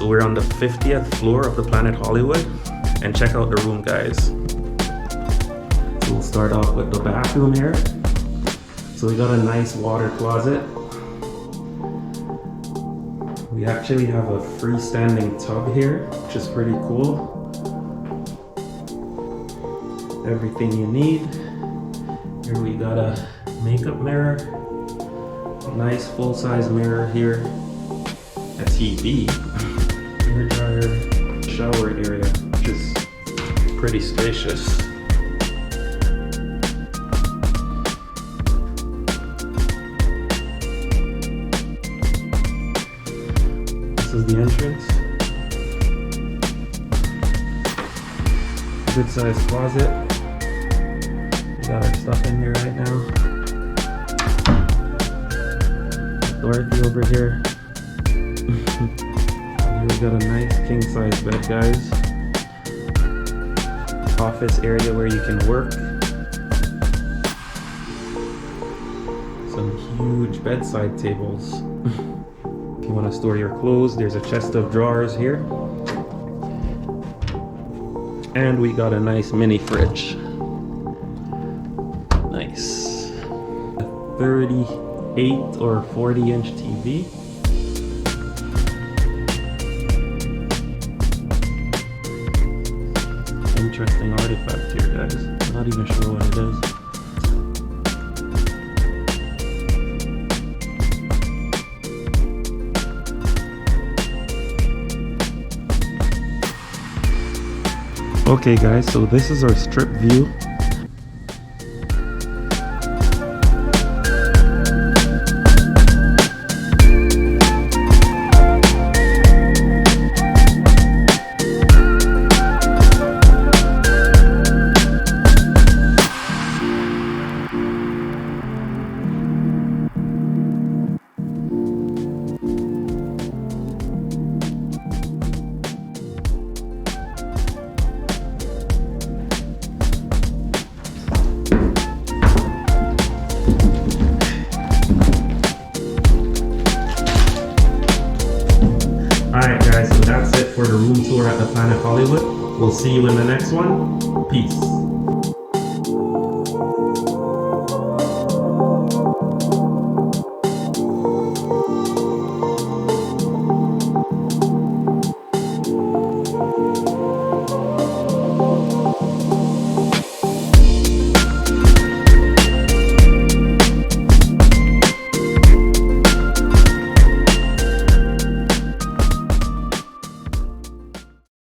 we're on the 50th floor of the Planet Hollywood, and check out the room, guys. So we'll start off with the bathroom here. So we got a nice water closet. We actually have a freestanding tub here, which is pretty cool. Everything you need. Here we got a makeup mirror, a nice full-size mirror here, a TV, hair dryer, shower area, which is pretty spacious. This is the entrance. Good sized closet. We got our stuff in here right now. Dorothy over here. Here we got a nice king size bed, guys. Office area where you can work. Some huge bedside tables. If you want to store your clothes, there's a chest of drawers here. And we got a nice mini fridge. Nice. A 38 or 40-inch TV. Interesting artifact here, guys. I'm not even sure what it is. Okay guys, so this is our strip view. Alright guys, so that's it for the room tour at the Planet Hollywood. We'll see you in the next one. Peace.